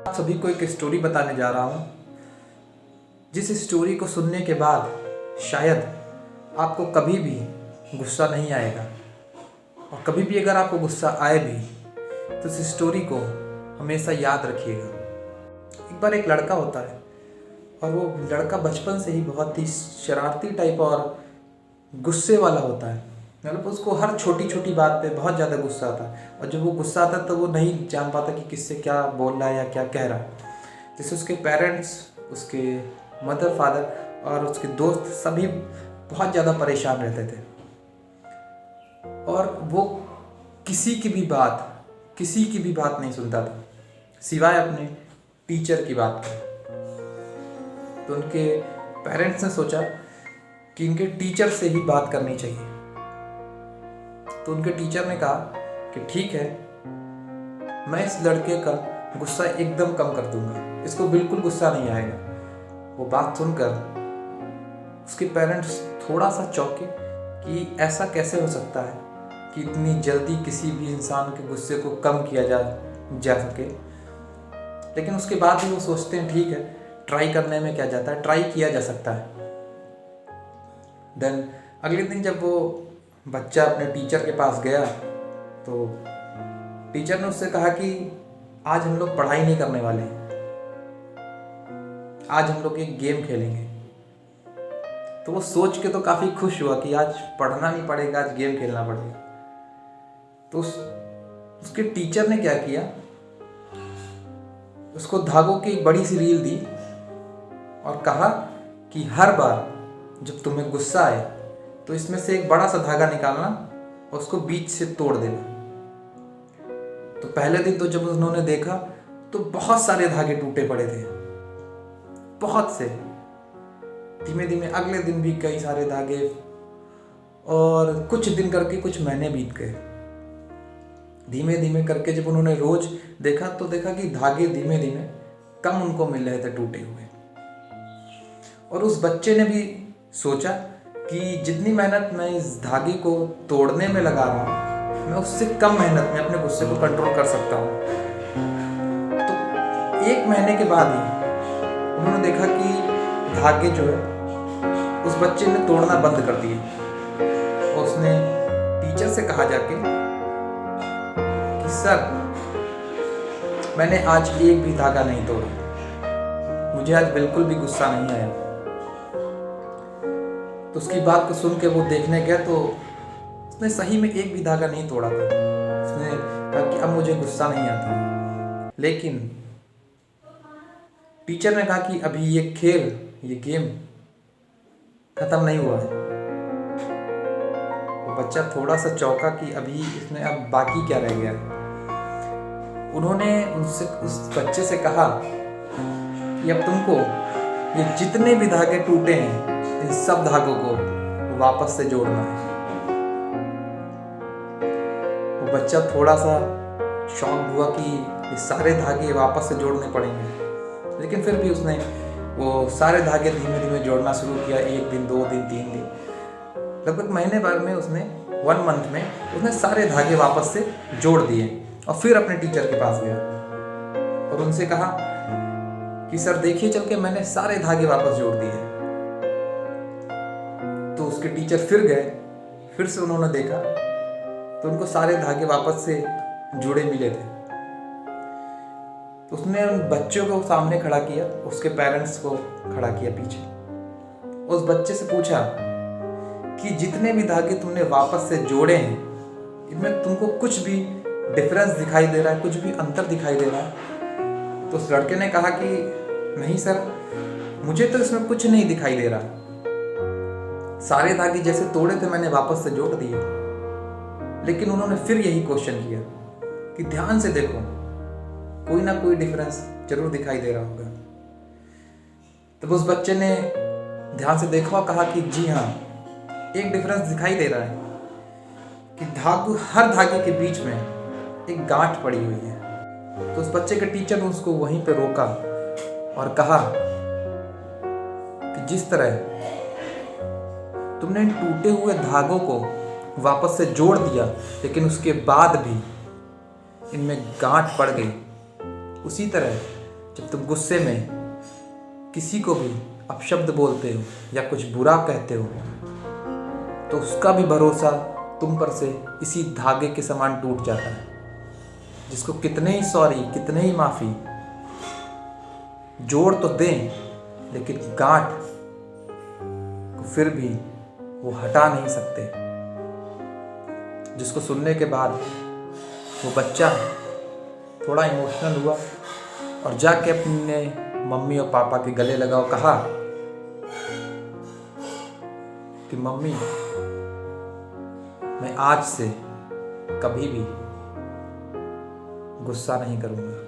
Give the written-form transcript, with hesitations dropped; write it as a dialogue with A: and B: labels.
A: आप सभी को एक स्टोरी बताने जा रहा हूँ, जिस स्टोरी को सुनने के बाद शायद आपको कभी भी गुस्सा नहीं आएगा, और कभी भी अगर आपको गुस्सा आए भी तो इस स्टोरी को हमेशा याद रखिएगा। एक बार एक लड़का होता है और वो लड़का बचपन से ही बहुत ही शरारती टाइप और गुस्से वाला होता है। मतलब उसको हर छोटी छोटी बात पे बहुत ज़्यादा गुस्सा आता है, और जब वो गुस्सा आता है तो वो नहीं जान पाता कि किससे क्या बोल रहा है या क्या कह रहा है। जैसे उसके पेरेंट्स, उसके मदर फादर और उसके दोस्त सभी बहुत ज़्यादा परेशान रहते थे, और वो किसी की भी बात नहीं सुनता था सिवाय अपने टीचर की बात के। तो उनके पेरेंट्स ने सोचा कि इनके टीचर से ही बात करनी चाहिए। तो उनके टीचर ने कहा कि ठीक है, मैं इस लड़के का गुस्सा एकदम कम कर दूंगा, इसको बिल्कुल गुस्सा नहीं आएगा। वो बात सुनकर उसके पेरेंट्स थोड़ा सा चौंके कि ऐसा कैसे हो सकता है कि इतनी जल्दी किसी भी इंसान के गुस्से को कम किया जा सके। लेकिन उसके बाद भी वो सोचते हैं ठीक है, ट्राई करने में क्या जाता है, ट्राई किया जा सकता है। देन अगले दिन जब वो बच्चा अपने टीचर के पास गया तो टीचर ने उससे कहा कि आज हम लोग पढ़ाई नहीं करने वाले हैं, आज हम लोग एक गेम खेलेंगे। तो वो सोच के तो काफ़ी खुश हुआ कि आज पढ़ना नहीं पड़ेगा, आज गेम खेलना पड़ेगा। तो उसके टीचर ने क्या किया, उसको धागों की एक बड़ी सी रील दी और कहा कि हर बार जब तुम्हें गुस्सा आए तो इसमें से एक बड़ा सा धागा निकालना और उसको बीच से तोड़ देना। तो पहले दिन तो जब उन्होंने देखा तो बहुत सारे धागे टूटे पड़े थे, बहुत से। धीमे धीमे अगले दिन भी कई सारे धागे, और कुछ दिन करके कुछ महीने बीत गए। धीमे धीमे करके जब उन्होंने रोज देखा तो देखा कि धागे धीमे धीमे कम उनको मिल रहे थे टूटे हुए। और उस बच्चे ने भी सोचा कि जितनी मेहनत मैं इस धागे को तोड़ने में लगा रहा हूँ, मैं उससे कम मेहनत में अपने गुस्से को कंट्रोल कर सकता हूँ। तो एक महीने के बाद ही उन्होंने देखा कि धागे जो है उस बच्चे ने तोड़ना बंद कर दिए। और उसने टीचर से कहा जाके कि सर, मैंने आज एक भी धागा नहीं तोड़ा, मुझे आज बिल्कुल भी गुस्सा नहीं आया। तो उसकी बात को सुन के वो देखने गया तो उसने सही में एक भी धागा नहीं तोड़ा था। उसने कहा कि अब मुझे गुस्सा नहीं आता। लेकिन टीचर ने कहा कि अभी ये गेम खत्म नहीं हुआ है। वो बच्चा थोड़ा सा चौंका कि अभी इसमें अब बाकी क्या रह गया है। उन्होंने उस बच्चे से कहा कि अब तुमको ये जितने भी धागे टूटे हैं, इन सब धागों को वापस से जोड़ना है। वो बच्चा थोड़ा सा शॉक हुआ कि ये सारे धागे वापस से जोड़ने पड़ेंगे, लेकिन फिर भी उसने वो सारे धागे धीमे धीमे जोड़ना शुरू किया। 1 दिन, 2 दिन, 3 दिन, लगभग महीने भर में उसने 1 मंथ में उसने सारे धागे वापस से जोड़ दिए। और फिर अपने टीचर के पास गया और उनसे कहा कि सर देखिए, चल के मैंने सारे धागे वापस जोड़ दिए। तो उसके टीचर फिर गए, फिर से उन्होंने देखा तो उनको सारे धागे वापस से जुड़े मिले थे। तो उसने उन बच्चों को सामने खड़ा किया, उसके पेरेंट्स को खड़ा किया पीछे। उस बच्चे से पूछा कि जितने भी धागे तुमने वापस से जोड़े हैं, इनमें तुमको कुछ भी डिफरेंस दिखाई दे रहा है, कुछ भी अंतर दिखाई दे रहा है? तो उस लड़के ने कहा कि नहीं सर, मुझे तो इसमें कुछ नहीं दिखाई दे रहा। सारे धागे जैसे तोड़े थे मैंने वापस से जोड़ दिए। लेकिन उन्होंने फिर यही क्वेश्चन किया कि ध्यान से देखो, कोई ना कोई डिफरेंस जरूर दिखाई दे रहा होगा। तब उस बच्चे ने ध्यान से देखा और कहा कि जी हाँ, एक डिफरेंस दिखाई दे रहा है कि हर धागे के बीच में एक गांठ पड़ी हुई है। तो उस बच्चे के टीचर ने उसको वहीं पे रोका और कहा कि जिस तरह तुमने इन टूटे हुए धागों को वापस से जोड़ दिया, लेकिन उसके बाद भी इनमें गांठ पड़ गई, उसी तरह जब तुम गुस्से में किसी को भी अपशब्द बोलते हो या कुछ बुरा कहते हो तो उसका भी भरोसा तुम पर से इसी धागे के समान टूट जाता है, जिसको कितने ही सॉरी, कितने ही माफ़ी जोड़ तो दें, लेकिन गांठ को फिर भी वो हटा नहीं सकते। जिसको सुनने के बाद वो बच्चा थोड़ा इमोशनल हुआ और जाके अपने मम्मी और पापा के गले लगा और कहा कि मम्मी, मैं आज से कभी भी गुस्सा नहीं करूँगा।